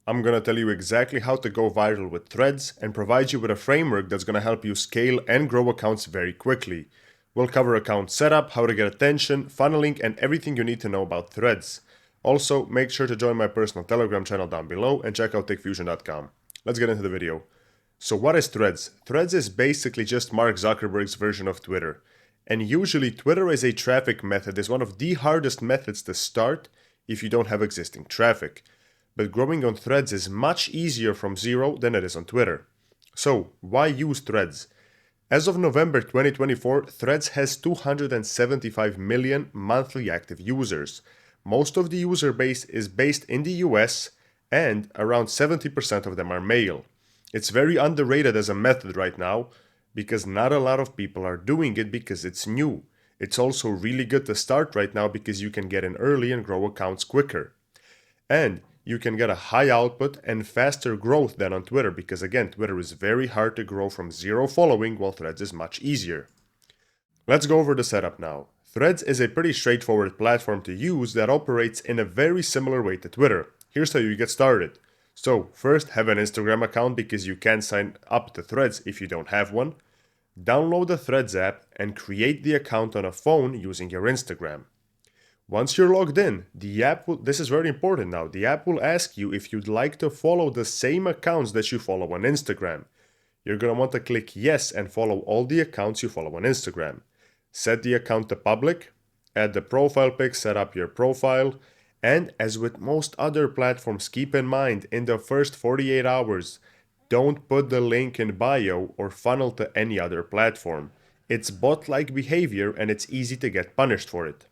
I'm gonna tell you exactly how to go viral with Threads and provide you with a framework that's gonna help you scale and grow accounts very quickly. We'll cover account setup, how to get attention, funneling, and everything you need to know about Threads. Also, make sure to join my personal Telegram channel down below and check out techfusion.com. Let's get into the video. So what is Threads? Threads is basically just Mark Zuckerberg's version of Twitter. And usually Twitter as a traffic method is one of the hardest methods to start if you don't have existing traffic. But growing on Threads is much easier from zero than it is on Twitter. So why use Threads? As of November 2024, Threads has 275 million monthly active users. Most of the user base is based in the US and around 70% of them are male. It's very underrated as a method right now because not a lot of people are doing it because it's new. It's also really good to start right now because you can get in early and grow accounts quicker. And you can get a high output and faster growth than on Twitter because again, Twitter is very hard to grow from zero following while Threads is much easier. Let's go over the setup now. Threads is a pretty straightforward platform to use that operates in a very similar way to Twitter. Here's how you get started. So first, have an Instagram account because you can't sign up to Threads if you don't have one. Download the Threads app and create the account on a phone using your Instagram. Once you're logged in, the app will, this is very important now, the app will ask you if you'd like to follow the same accounts that you follow on Instagram. You're going to want to click yes and follow all the accounts you follow on Instagram. Set the account to public, add the profile pic, set up your profile, and as with most other platforms, keep in mind in the first 48 hours, don't put the link in bio or funnel to any other platform. It's bot-like behavior and it's easy to get punished for it.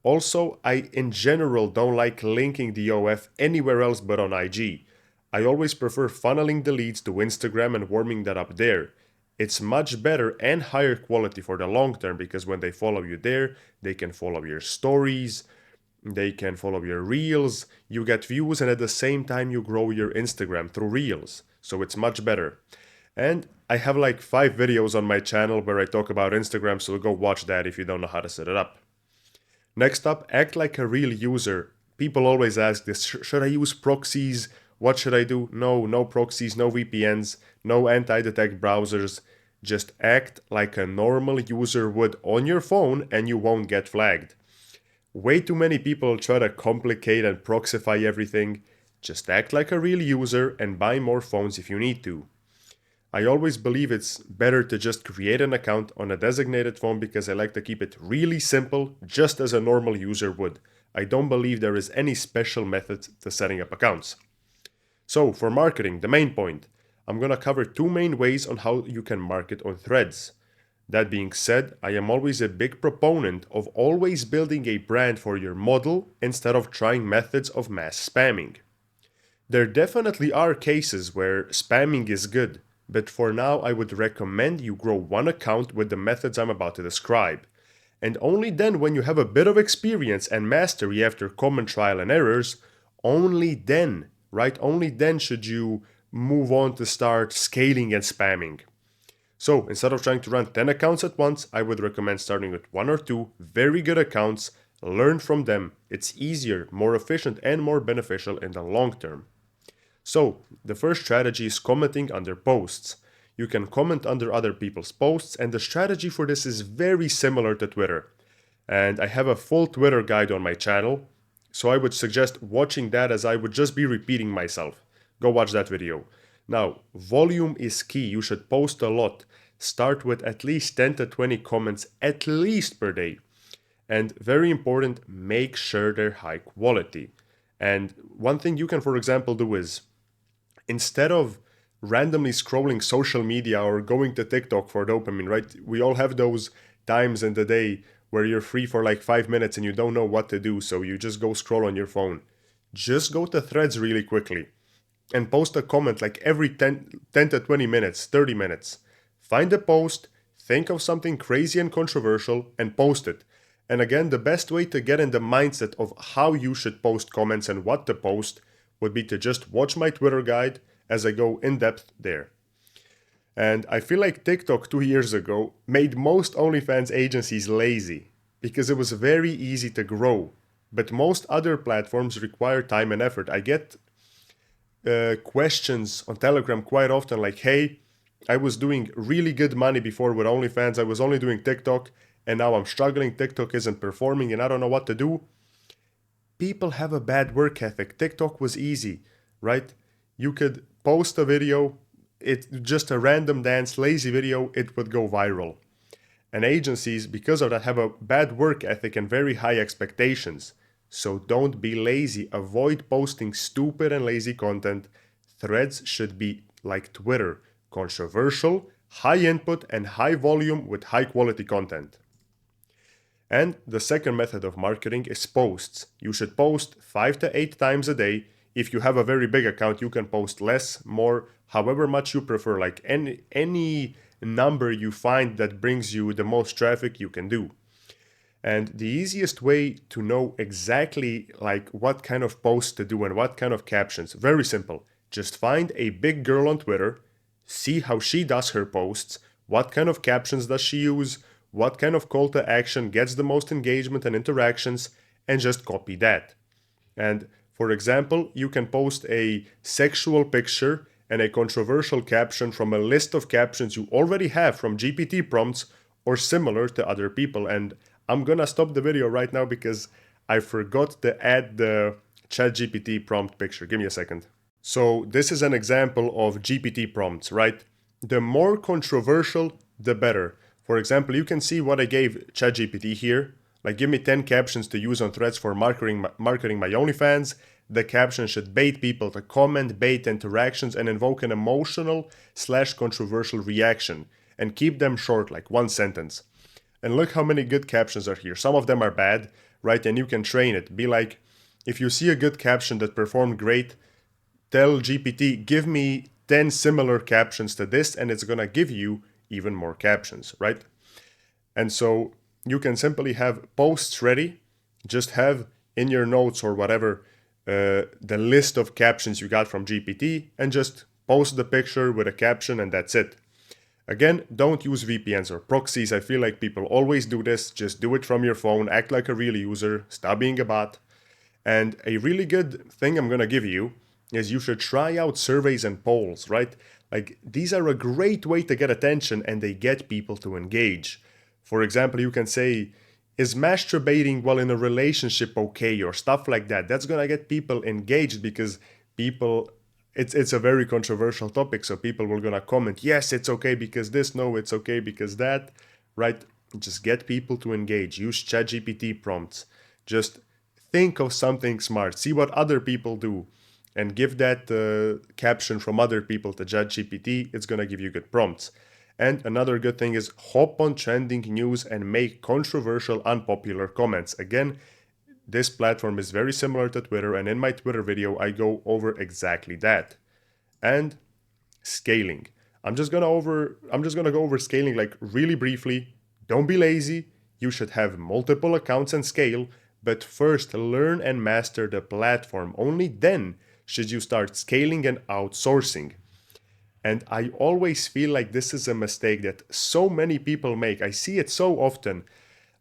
Also, I in general don't like linking the OF anywhere else but on IG. I always prefer funneling the leads to Instagram and warming that up there. It's much better and higher quality for the long term because when they follow you there, they can follow your stories, they can follow your reels, you get views, and at the same time you grow your Instagram through reels. So it's much better. And I have like 5 videos on my channel where I talk about Instagram, so go watch that if you don't know how to set it up. Next up, act like a real user. People always ask this, should I use proxies? What should I do? No proxies, no VPNs, no anti-detect browsers. Just act like a normal user would on your phone and you won't get flagged. Way too many people try to complicate and proxify everything. Just act like a real user and buy more phones if you need to. I always believe it's better to just create an account on a designated phone because I like to keep it really simple, just as a normal user would. I don't believe there is any special method to setting up accounts. So for marketing, the main point, I'm going to cover 2 main ways on how you can market on Threads. That being said, I am always a big proponent of always building a brand for your model instead of trying methods of mass spamming. There definitely are cases where spamming is good, but for now I would recommend you grow one account with the methods I'm about to describe. And only then when you have a bit of experience and mastery after common trial and errors, only then should you move on to start scaling and spamming. So instead of trying to run 10 accounts at once, I would recommend starting with 1 or 2 very good accounts, learn from them. It's easier, more efficient, and more beneficial in the long term. So, the first strategy is commenting under posts. You can comment under other people's posts, and the strategy for this is very similar to Twitter. And I have a full Twitter guide on my channel, so I would suggest watching that as I would just be repeating myself. Go watch that video. Now, volume is key. You should post a lot. Start with at least 10 to 20 comments at least per day. And very important, make sure they're high quality. And one thing you can, for example, do is instead of randomly scrolling social media or going to TikTok for dopamine, right? We all have those times in the day where you're free for like 5 minutes and you don't know what to do, so you just go scroll on your phone. Just go to Threads really quickly and post a comment like every 10 to 20 minutes, 30 minutes. Find a post, think of something crazy and controversial, and post it. And again, the best way to get in the mindset of how you should post comments and what to post would be to just watch my Twitter guide as I go in depth there. And I feel like TikTok 2 years ago made most OnlyFans agencies lazy because it was very easy to grow. But most other platforms require time and effort. I get questions on Telegram quite often, like, hey, I was doing really good money before with OnlyFans, I was only doing TikTok, and now I'm struggling, TikTok isn't performing, and I don't know what to do. People have a bad work ethic. TikTok was easy, right? You could post a video, it's just a random dance, lazy video, it would go viral. And agencies, because of that, have a bad work ethic and very high expectations. So don't be lazy. Avoid posting stupid and lazy content. Threads should be like Twitter, controversial, high input, and high volume with high quality content. And the second method of marketing is posts. You should post 5 to 8 times a day. If you have a very big account, you can post less, more, however much you prefer. Like any number you find that brings you the most traffic, you can do. And the easiest way to know exactly like what kind of posts to do and what kind of captions, very simple. Just find a big girl on Twitter, see how she does her posts, what kind of captions does she use, what kind of call to action gets the most engagement and interactions, and just copy that. And for example, you can post a sexual picture and a controversial caption from a list of captions you already have from GPT prompts or similar to other people. And I'm gonna stop the video right now because I forgot to add the ChatGPT prompt picture. Give me a second. So this is an example of GPT prompts, right? The more controversial, the better. For example, you can see what I gave ChatGPT here. Like, give me 10 captions to use on Threads for marketing my OnlyFans. The caption should bait people to comment, bait interactions, and invoke an emotional/controversial reaction. And keep them short, like one sentence. And look how many good captions are here. Some of them are bad, right? And you can train it. Be like, if you see a good caption that performed great, tell GPT, give me 10 similar captions to this, and it's gonna give you even more captions, right? And so you can simply have posts ready, just have in your notes or whatever the list of captions you got from GPT, and just post the picture with a caption, and that's it. Again, don't use VPNs or proxies. I feel like people always do this. Just do it from your phone, act like a real user, stop being a bot. And a really good thing I'm gonna give you is you should try out surveys and polls, right? Like, these are a great way to get attention and they get people to engage. For example, you can say, is masturbating while in a relationship okay? Or stuff like that. That's gonna get people engaged because people, it's a very controversial topic, so people will gonna comment, yes, it's okay because this, no, it's okay because that, right? Just get people to engage. Use ChatGPT prompts. Just think of something smart. See what other people do. And give that caption from other people to ChatGPT, it's gonna give you good prompts. And another good thing is hop on trending news and make controversial, unpopular comments. Again, this platform is very similar to Twitter, and in my Twitter video, I go over exactly that. And scaling. I'm just gonna go over scaling like really briefly. Don't be lazy. You should have multiple accounts and scale, but first learn and master the platform. Only then should you start scaling and outsourcing. And I always feel like this is a mistake that so many people make. I see it so often.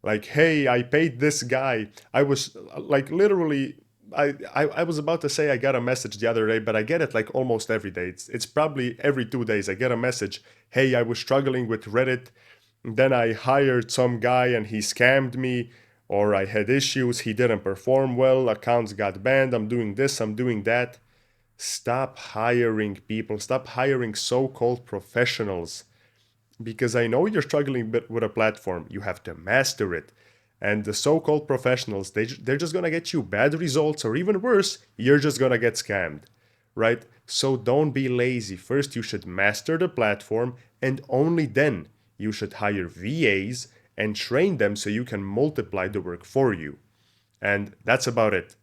Like, hey, I paid this guy. I was like literally, I was about to say I got a message the other day, but I get it like almost every day. It's probably every 2 days I get a message. Hey, I was struggling with Reddit. Then I hired some guy and he scammed me. Or I had issues, he didn't perform well, accounts got banned, I'm doing this, I'm doing that. Stop hiring people, stop hiring so-called professionals. Because I know you're struggling with a platform, you have to master it. And the so-called professionals, they're just gonna get you bad results, or even worse, you're just gonna get scammed, right? So don't be lazy. First, you should master the platform, and only then you should hire VAs and train them so you can multiply the work for you. And that's about it.